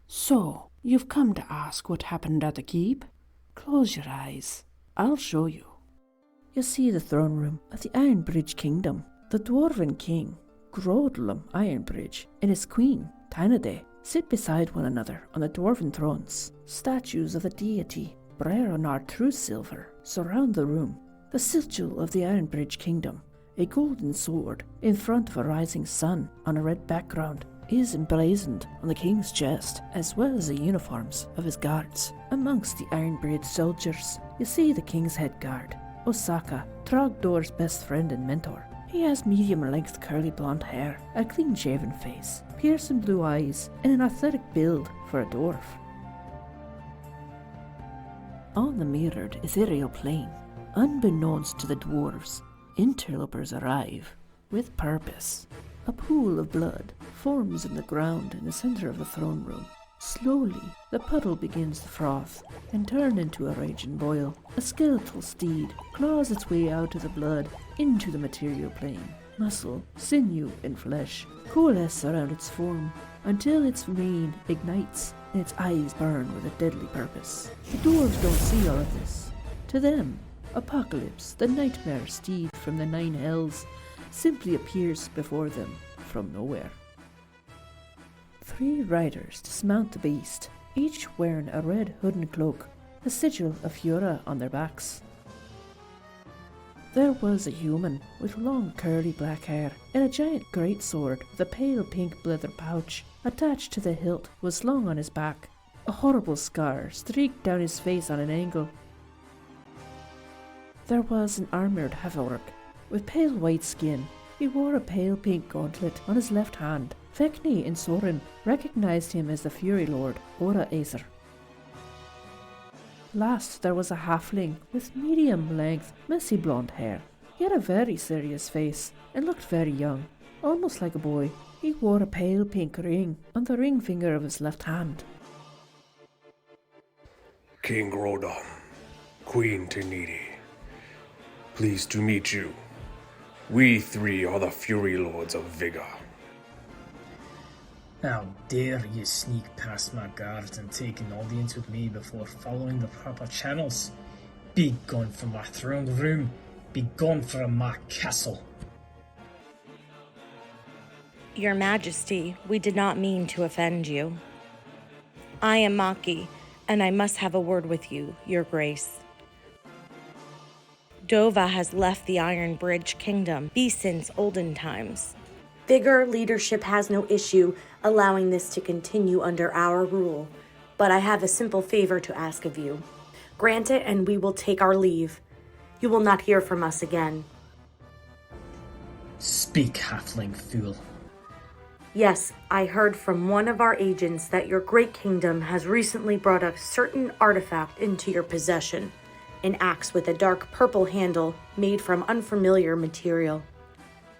So, you've come to ask what happened at the keep? Close your eyes. I'll show you. You see the throne room of the Ironbridge kingdom. The dwarven king, Grodlum Ironbridge, and his queen, Tynade, sit beside one another on the dwarven thrones. Statues of the deity, Breronar Truesilver, surround the room. The sigil of the Ironbridge kingdom, a golden sword in front of a rising sun on a red background, is emblazoned on the king's chest, as well as the uniforms of his guards. Amongst the Ironbridge soldiers, you see the king's head guard, Osaka, Trogdor's best friend and mentor. He has medium-length curly blonde hair, a clean-shaven face, piercing blue eyes, and an athletic build for a dwarf. On the mirrored ethereal plane, unbeknownst to the dwarves, interlopers arrive with purpose. A pool of blood forms in the ground in the center of the throne room. Slowly, the puddle begins to froth and turn into a raging boil. A skeletal steed claws its way out of the blood into the material plane. Muscle, sinew, and flesh coalesce around its form until its mane ignites and its eyes burn with a deadly purpose. The dwarves don't see all of this. To them, Apocalypse, the nightmare steed from the Nine Hells, simply appears before them from nowhere. 3 riders dismount the beast, each wearing a red hood and cloak, the sigil of Fiora on their backs. There was a human with long curly black hair and a giant greatsword with a pale pink leather pouch attached to the hilt was slung on his back. A horrible scar streaked down his face on an angle. There was an armoured half-orc with pale white skin. He wore a pale pink gauntlet on his left hand. Vecni and Sorin recognized him as the Fury Lord, Ora Acer. Last, there was a halfling with medium-length, messy blonde hair. He had a very serious face and looked very young, almost like a boy. He wore a pale pink ring on the ring finger of his left hand. King Grodon, Queen Tenidi, pleased to meet you. We 3 are the Fury Lords of Vigor. How dare you sneak past my guards and take an audience with me before following the proper channels? Be gone from my throne room. Be gone from my castle. Your Majesty, we did not mean to offend you. I am Maki, and I must have a word with you, Your Grace. Dovah has left the Ironbridge kingdom, be since olden times. Vigor leadership has no issue allowing this to continue under our rule, but I have a simple favor to ask of you. Grant it and we will take our leave. You will not hear from us again. Speak, halfling fool. Yes, I heard from one of our agents that your great kingdom has recently brought a certain artifact into your possession. An axe with a dark purple handle made from unfamiliar material.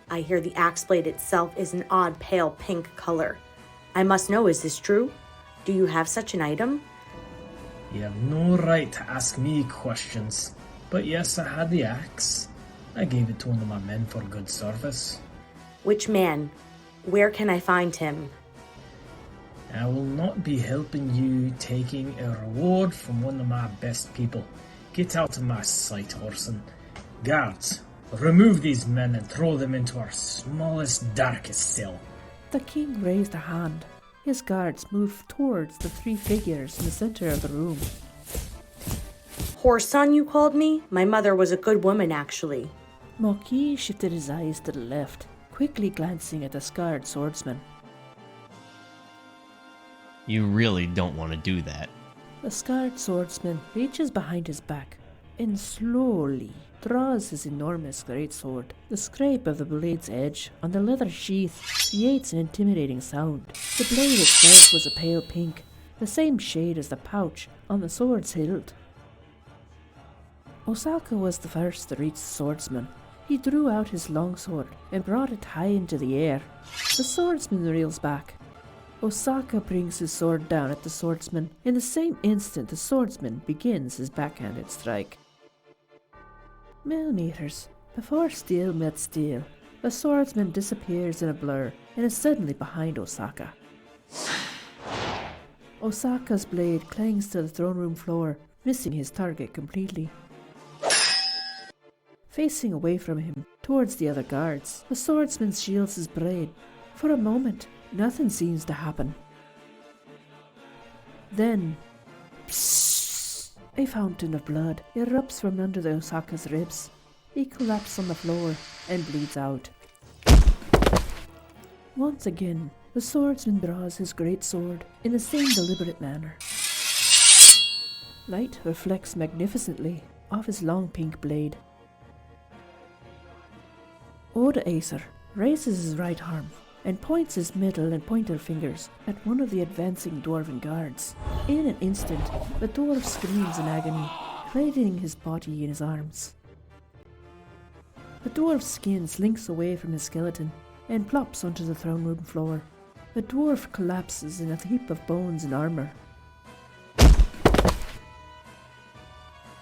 I hear the axe blade itself is an odd pale pink color. I must know, is this true? Do you have such an item? You have no right to ask me questions. But yes, I had the axe. I gave it to one of my men for good service. Which man? Where can I find him? I will not be helping you taking a reward from one of my best people. Get out of my sight, Orson. Guards, remove these men and throw them into our smallest, darkest cell. The king raised a hand. His guards moved towards the 3 figures in the center of the room. Whoreson, you called me? My mother was a good woman, actually. Maki shifted his eyes to the left, quickly glancing at the scarred swordsman. You really don't want to do that. The scarred swordsman reaches behind his back and slowly draws his enormous greatsword. The scrape of the blade's edge on the leather sheath creates an intimidating sound. The blade itself was a pale pink, the same shade as the pouch on the sword's hilt. Osaka was the first to reach the swordsman. He drew out his longsword and brought it high into the air. The swordsman reels back. Osaka brings his sword down at the swordsman. In the same instant, the swordsman begins his backhanded strike. Millimeters before steel met steel, the swordsman disappears in a blur and is suddenly behind Osaka. Osaka's blade clangs to the throne room floor, missing his target completely. Facing away from him, towards the other guards, the swordsman shields his blade. For a moment, nothing seems to happen. Then, psst, a fountain of blood erupts from under the Osaka's ribs. He collapses on the floor and bleeds out. Once again, the swordsman draws his great sword in the same deliberate manner. Light reflects magnificently off his long pink blade. Odoacer raises his right arm and points his middle and pointer fingers at one of the advancing dwarven guards. In an instant, the dwarf screams in agony, cradling his body in his arms. The dwarf's skin slinks away from his skeleton and plops onto the throne room floor. The dwarf collapses in a heap of bones and armor.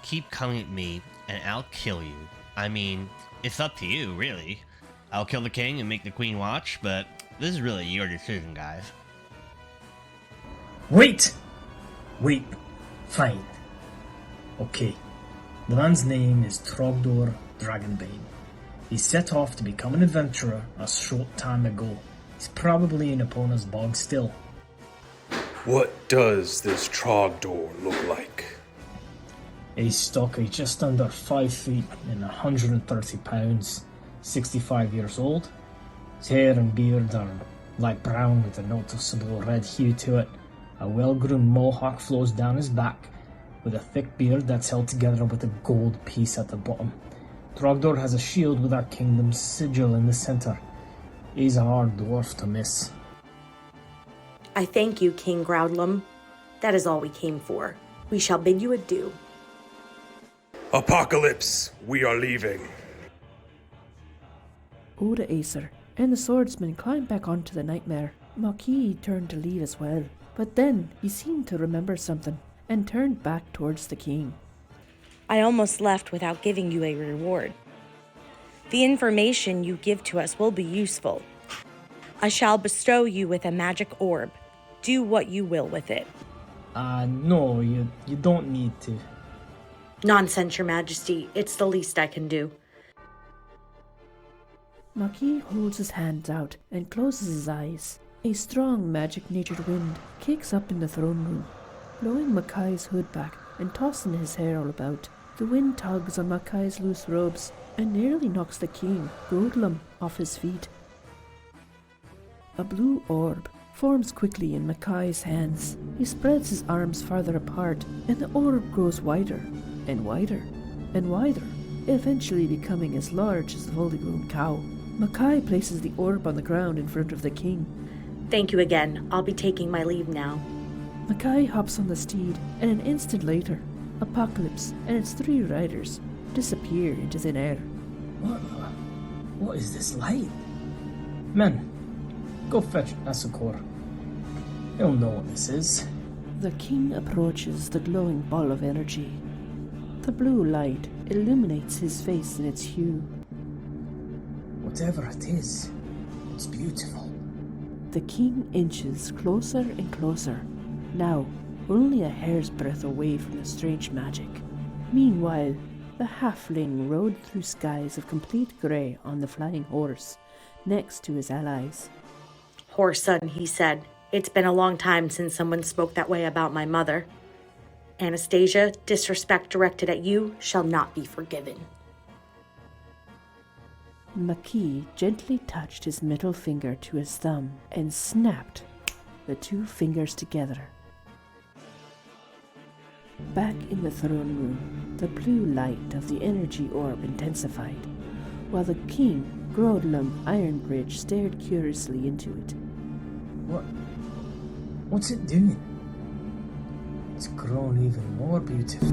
Keep coming at me, and I'll kill you. I mean, it's up to you, really. I'll kill the king and make the queen watch, but this is really your decision, guys. Wait! Fine. Okay. The man's name is Trogdor Dragonbane. He set off to become an adventurer a short time ago. He's probably in Epona's bog still. What does this Trogdor look like? He's stocky, just under 5 feet and 130 pounds, 65 years old. His hair and beard are light brown with a noticeable red hue to it. A well-groomed mohawk flows down his back, with a thick beard that's held together with a gold piece at the bottom. Trogdor has a shield with our kingdom's sigil in the center. He's a hard dwarf to miss. I thank you, King Groudlum. That is all we came for. We shall bid you adieu. Apocalypse, we are leaving. Odoacer and the swordsman climb back onto the nightmare. Maki turned to leave as well, but then he seemed to remember something and turned back towards the king. I almost left without giving you a reward. The information you give to us will be useful. I shall bestow you with a magic orb. Do what you will with it. No, you don't need to. Nonsense, Your Majesty. It's the least I can do. Maki holds his hands out and closes his eyes. A strong magic-natured wind kicks up in the throne room, blowing Makai's hood back and tossing his hair all about. The wind tugs on Makai's loose robes and nearly knocks the king, Groudlum, off his feet. A blue orb forms quickly in Makai's hands. He spreads his arms farther apart, and the orb grows wider and wider and wider, eventually becoming as large as the fully grown cow. Makai places the orb on the ground in front of the king. Thank you again. I'll be taking my leave now. Makai hops on the steed, and an instant later, Apocalypse and its 3 riders disappear into thin air. What is this light? Men, go fetch Asukor. He'll know what this is. The king approaches the glowing ball of energy. The blue light illuminates his face in its hue. Whatever it is, it's beautiful. The king inches closer and closer, now only a hair's breadth away from the strange magic. Meanwhile, the halfling rode through skies of complete grey on the flying horse, next to his allies. Whoreson, he said. It's been a long time since someone spoke that way about my mother. Anastasia, disrespect directed at you shall not be forgiven. Maki gently touched his middle finger to his thumb and snapped the 2 fingers together. Back in the throne room, the blue light of the energy orb intensified, while the king, Groudlum Ironbridge, stared curiously into it. What's it doing? It's grown even more beautiful.